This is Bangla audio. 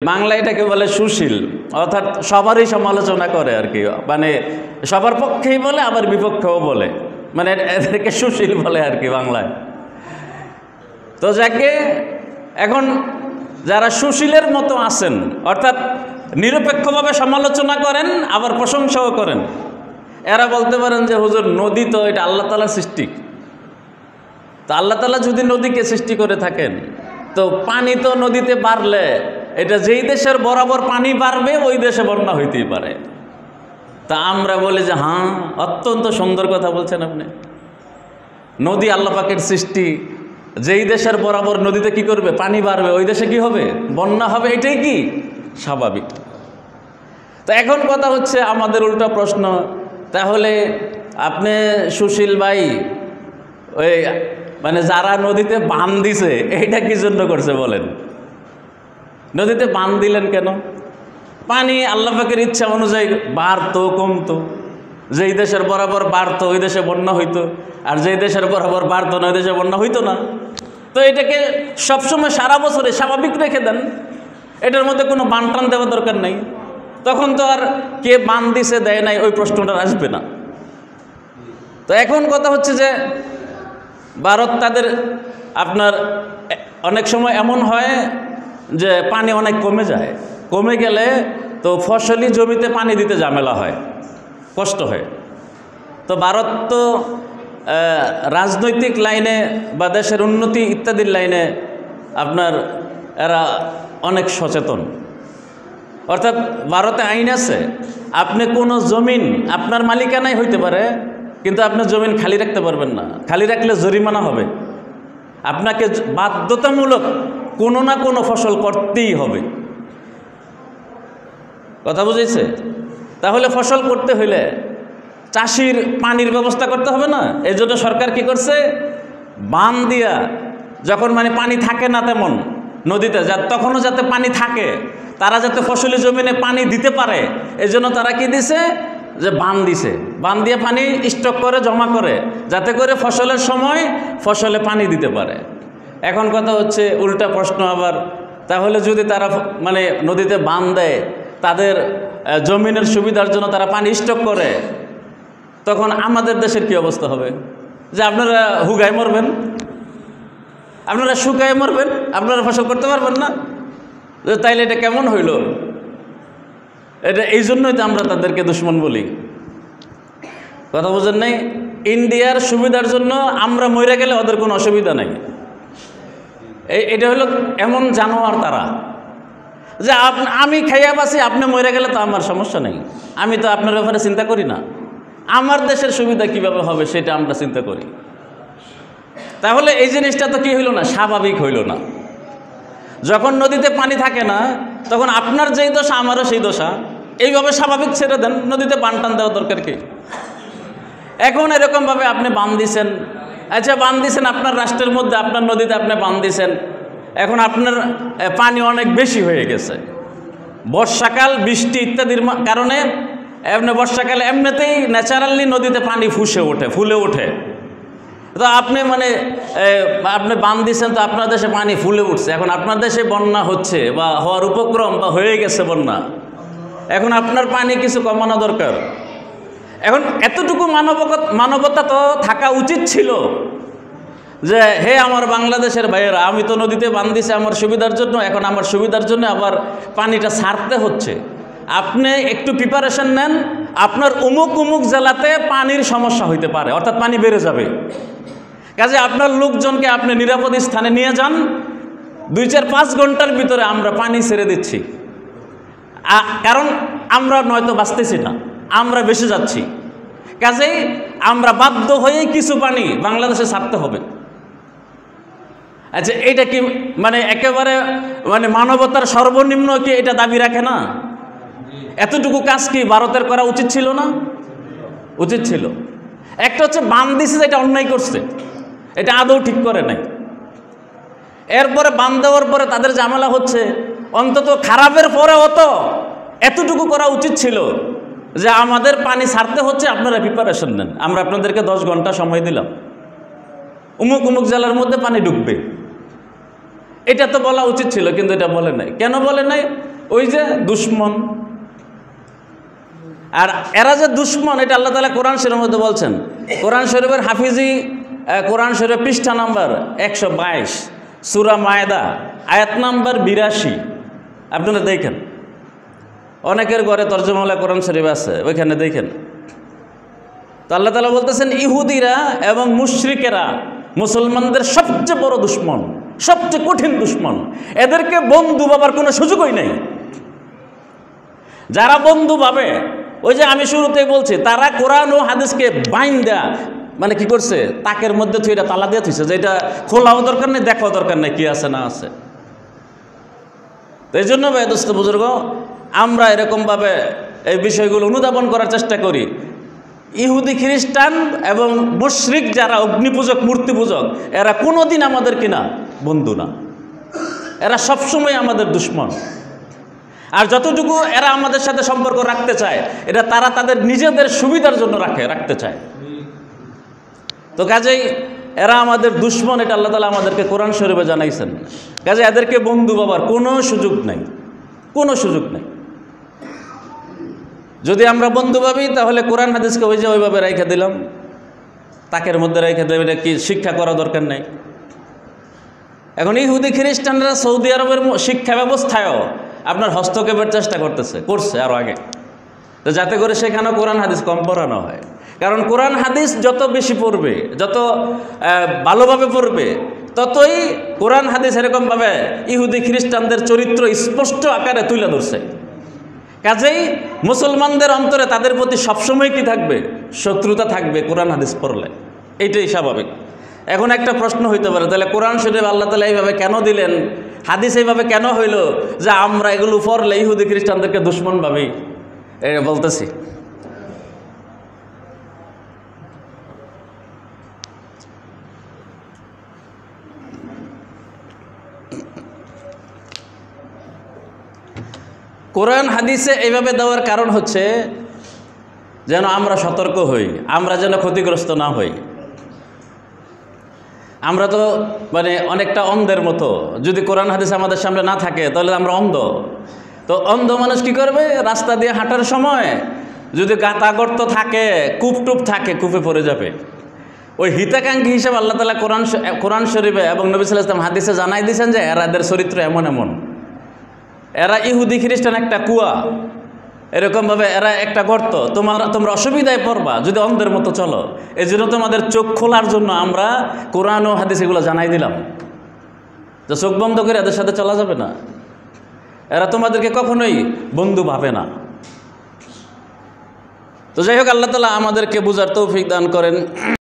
বাংলা এটাকে বলে সুশীল, অর্থাৎ সবারই সমালোচনা করে আর কি, মানে সবার পক্ষেই বলে আবার বিপক্ষেও বলে, মানে এদেরকে সুশীল বলে আর কি বাংলায়। তো যাকে এখন যারা সুশীলের মতো আছেন, অর্থাৎ নিরপেক্ষভাবে সমালোচনা করেন আবার প্রশংসাও করেন, এরা বলতে পারেন যে হুজুর নদী তো এটা আল্লাহ তাআলার সৃষ্টি। তো আল্লাহ তাআলা যদি নদীকে সৃষ্টি করে থাকেন, তো পানি তো নদীতে বাড়লে এটা যেই দেশের বরাবর পানি বাড়বে ওই দেশে বন্যা হইতেই পারে। তা আমরা বলি যে হ্যাঁ, অত্যন্ত সুন্দর কথা বলছেন আপনি। নদী আল্লাহ পাকের সৃষ্টি, যেই দেশের বরাবর নদীতে কি করবে, পানি বাড়বে, ওই দেশে কি হবে, বন্যা হবে, এটাই কি স্বাভাবিক। তো এখন কথা হচ্ছে আমাদের উল্টা প্রশ্ন, তাহলে আপনি সুশীল ভাই ওই মানে যারা নদীতে বাঁধ দিছে এইটা কি জন্য করছে বলেন? নদীতে বাঁধ দিলেন কেন? পানি আল্লাহ পাকের ইচ্ছা অনুযায়ী বাড়তো কমতো, যেই দেশের বরাবর বাড়তো ওই দেশে বন্যা হইতো, আর যেই দেশের বরাবর বাড়তো না ওই দেশে বন্যা হইতো না। তো এটাকে সবসময় সারা বছরে স্বাভাবিক রেখে দেন, এটার মধ্যে কোনো বান টান দেওয়ার দরকার নেই। তখন তো আর কে বান দিছে দেয় নাই ওই প্রশ্নটা আসবে না। তো এখন কথা হচ্ছে যে ভারত তাদের আপনার অনেক সময় এমন হয় যে পানি অনেক কমে যায়, কমে গেলে তো ফসলি জমিতে পানি দিতে ঝামেলা হয়, কষ্ট হয়। তো ভারত তো রাজনৈতিক লাইনে বা দেশের উন্নতি ইত্যাদির লাইনে আপনার এরা অনেক সচেতন। অর্থাৎ ভারতে আইন আছে, আপনি কোনো জমিন আপনার মালিকানাই হইতে পারে, কিন্তু আপনি জমিন খালি রাখতে পারবেন না, খালি রাখলে জরিমানা হবে, আপনাকে বাধ্যতামূলক কোনো না কোনো ফসল করতেই হবে। কথা বুঝেছে? তাহলে ফসল করতে হইলে চাষির পানির ব্যবস্থা করতে হবে না? এই জন্য সরকার কি করছে, বাঁধ দিয়া, যখন মানে পানি থাকে না তেমন নদীতে, তখনও যাতে পানি থাকে, তারা যাতে ফসলি জমিনে পানি দিতে পারে, এই জন্য তারা কি দিছে, যে বাঁধ দিছে, বাঁধ দিয়ে পানি স্টক করে জমা করে, যাতে করে ফসলের সময় ফসলে পানি দিতে পারে। এখন কথা হচ্ছে উল্টা প্রশ্ন আবার, তাহলে যদি তারা মানে নদীতে বাঁধ দেয়, তাদের জমিনের সুবিধার জন্য তারা পানি স্টক করে, তখন আমাদের দেশের কি অবস্থা হবে? যে আপনারা হুগায় মরবেন, আপনারা শুকায় মরবেন, আপনারা ফসল করতে পারবেন না। তাইলে এটা কেমন হইল? এটা এই জন্যই তো আমরা তাদেরকে দুশ্মন বলি। কথা বোঝেন নাই? ইন্ডিয়ার সুবিধার জন্য আমরা মরে গেলে ওদের কোনো অসুবিধা নাই। এটা হলো এমন জানোয়ার তারা, যে আমি খাইয়া বাসি, আপনি মরে গেলে তো আমার সমস্যা নেই, আমি তো আপনার ব্যাপারে চিন্তা করি না, আমার দেশের সুবিধা কিভাবে হবে সেটা আমরা চিন্তা করি। তাহলে এই জিনিসটা তো কি হইল না, স্বাভাবিক হইল না। যখন নদীতে পানি থাকে না, তখন আপনার যেই দশা আমারও সেই দশা, এইভাবে স্বাভাবিক ছেড়ে দেন, নদীতে বান টান দেওয়ার দরকার কি? এখন এরকমভাবে আপনি বাঁধ দিছেন, আচ্ছা বাঁধ দিছেন আপনার রাষ্ট্রের মধ্যে, আপনার নদীতে আপনি বাঁধ দিছেন, এখন আপনার পানি অনেক বেশি হয়ে গেছে, বর্ষাকাল বৃষ্টি ইত্যাদির কারণে এমনি বর্ষাকালে এমনিতেই ন্যাচারালি নদীতে পানি ফুলে ওঠে। তো আপনি মানে আপনি বাঁধ দিচ্ছেন, তো আপনার দেশে পানি ফুলে উঠছে, এখন আপনার দেশে বন্যা হচ্ছে বা হওয়ার উপক্রম বা হয়ে গেছে বন্যা, এখন আপনার পানি কিছু কমানো দরকার। এখন এতটুকু মানবতা তো থাকা উচিত ছিল, যে হে আমার বাংলাদেশের ভাইয়েরা, আমি তো নদীতে বাঁধ দিছি আমার সুবিধার জন্য, এখন আমার সুবিধার জন্য আবার পানিটা ছাড়তে হচ্ছে, আপনি একটু প্রিপারেশন নেন, আপনার অমুক অমুক জেলাতে পানির সমস্যা হইতে পারে, অর্থাৎ পানি বেড়ে যাবে, কাজে আপনার লোকজনকে আপনি নিরাপদ স্থানে নিয়ে যান, 2-4-5 ঘন্টার ভিতরে আমরা পানি ছেড়ে দিচ্ছি, কারণ আমরা নয়তো বাঁচতেছি না, আমরা বেঁচে যাচ্ছি, কাজেই আমরা বাধ্য হয়েই কিছু পানি বাংলাদেশে ছাড়তে হবে। আচ্ছা এটা কি মানে একেবারে মানে মানবতার সর্বনিম্ন কি এটা দাবি রাখে না? এতটুকু কাজ কি ভারতের করা উচিত ছিল না? উচিত ছিল। একটা হচ্ছে বাঁধ দিছে, এটা অন্যায় করছে, এটা আদৌ ঠিক করে নাই। এরপরে বাঁধ দেওয়ার পরে তাদের ঝামেলা হচ্ছে, অন্তত খারাপের পরেও তো এতটুকু করা উচিত ছিল, যে আমাদের পানি ছাড়তে হচ্ছে, আপনারা প্রিপারেশন নেন, আমরা আপনাদেরকে 10 ঘন্টা সময় দিলাম, অমুক অমুক জেলার মধ্যে পানি ঢুকবে, এটা তো বলা উচিত ছিল, কিন্তু এটা বলে নাই। কেন বলে নাই? ওই যে দুশ্মন। আর এরা যে দুশ্মন এটা আল্লাহ তাআলা কোরআন শরীফের মধ্যে বলছেন। কোরআন শরীফের হাফিজি কোরআন শরীফ পৃষ্ঠা নাম্বার 122, সূরা মায়েদা আয়াত নাম্বার 82। আপনারা দেখেন, অনেকের ঘরে তরজমাওয়ালা কোরআন শরীফ আছে, ওইখানে দেখেন। তো আল্লাহ তাআলা বলতেছেন ইহুদিরা এবং মুশরিকেরা মুসলমানদের সবচেয়ে বড় দুশ্মন, সবচেয়ে কঠিন দুশ্মন। এদেরকে বন্ধু ভাবার কোনো সুযোগই নেই। যারা বন্ধু ভাবে, ওই যে আমি শুরুতেই বলছি, তারা কোরআন ও হাদিসকে বাইন্দা মানে কি করছে, তাকের মধ্যে থুই, এটা তালা দিয়ে থুইছে, যে এটা খোলাও দরকার নেই, দেখাও দরকার নেই কি আছে না আছে। তো এই জন্য ভাই দোস্ত বুজুর্গ, আমরা এরকমভাবে এই বিষয়গুলো অনুধাবন করার চেষ্টা করি। ইহুদি খ্রিস্টান এবং মুশরিক যারা অগ্নিপূজক মূর্তি পূজক, এরা কোনোদিন আমাদের কিনা বন্ধু না, এরা সবসময় আমাদের দুশ্মন। আর যতটুকু এরা আমাদের সাথে সম্পর্ক রাখতে চায়, এটা তারা তাদের নিজেদের সুবিধার জন্য রাখতে চায়। তো কাজেই এরা আমাদের দুশ্মন, এটা আল্লাহ তাআলা আমাদেরকে কোরআন শরীফে জানাইছেন। কাজে এদেরকে বন্ধু ভাবার কোনো সুযোগ নাই, কোনো সুযোগ নেই। যদি আমরা বন্ধু ভাবি তাহলে কোরআন হাদিসকে ওই যে ওইভাবে রেখে দিলাম, তাকের মধ্যে রেখে দেবে, এটা কি শিক্ষা করা দরকার নেই। এখন ইহুদি খ্রিস্টানরা সৌদি আরবের শিক্ষা ব্যবস্থায়ও আপনার হস্তক্ষেপের চেষ্টা করছে আরও আগে, তো যাতে করে সেখানেও কোরআন হাদিস কম পড়ানো হয়। কারণ কোরআন হাদিস যত বেশি পড়বে, যত ভালোভাবে পড়বে, ততই কোরআন হাদিস এরকমভাবে ইহুদি খ্রিস্টানদের চরিত্র স্পষ্ট আকারে তুলে ধরছে। কাজেই মুসলমানদের অন্তরে তাদের প্রতি সবসময় কি থাকবে, শত্রুতা থাকবে কোরআন হাদিস পড়লে, এইটাই স্বাভাবিক। এখন একটা প্রশ্ন হইতে পারে, তাহলে কোরআন শরীফ আল্লাহ তাআলা এইভাবে কেন দিলেন, হাদিস এইভাবে কেন হইল যে আমরা এগুলো পড়লে ইহুদি খ্রিস্টানদেরকে দুশ্মন ভাবি? এটা বলতেছি। কোরআন হাদিসে এইভাবে দেওয়ার কারণ হচ্ছে যেন আমরা সতর্ক হই, আমরা যেন ক্ষতিগ্রস্ত না হই। আমরা তো মানে অনেকটা অন্ধের মতো, যদি কোরআন হাদিস আমাদের সামনে না থাকে তাহলে আমরা অন্ধ। তো অন্ধ মানুষ কি করবে, রাস্তা দিয়ে হাঁটার সময় যদি গাতা গর্ত থাকে, কূপটুপ থাকে, কূপে পড়ে যাবে। ওই হিতাকাঙ্ক্ষী হিসেবে আল্লাহ তাআলা কোরআন শরীফে এবং নবী সাল্লাল্লাহু আলাইহি ওয়াসাল্লাম হাদিসে জানাই দিয়েছেন যে এদের চরিত্র এমন এমন। এরা ইহুদি খ্রিস্টান একটা কুয়া, এরকমভাবে এরা একটা গর্ত, তোমরা অসুবিধায় পড়বা যদি অন্ধের মতো চলো। এই জন্য তোমাদের চোখ খোলার জন্য আমরা কোরআন ও হাদিস এগুলো জানাই দিলাম, যে চোখ বন্ধ করে এদের সাথে চলা যাবে না, এরা তোমাদেরকে কখনোই বন্ধু ভাবে না। তো যাই হোক, আল্লাহ তাআলা আমাদেরকে বুঝার তৌফিক দান করেন।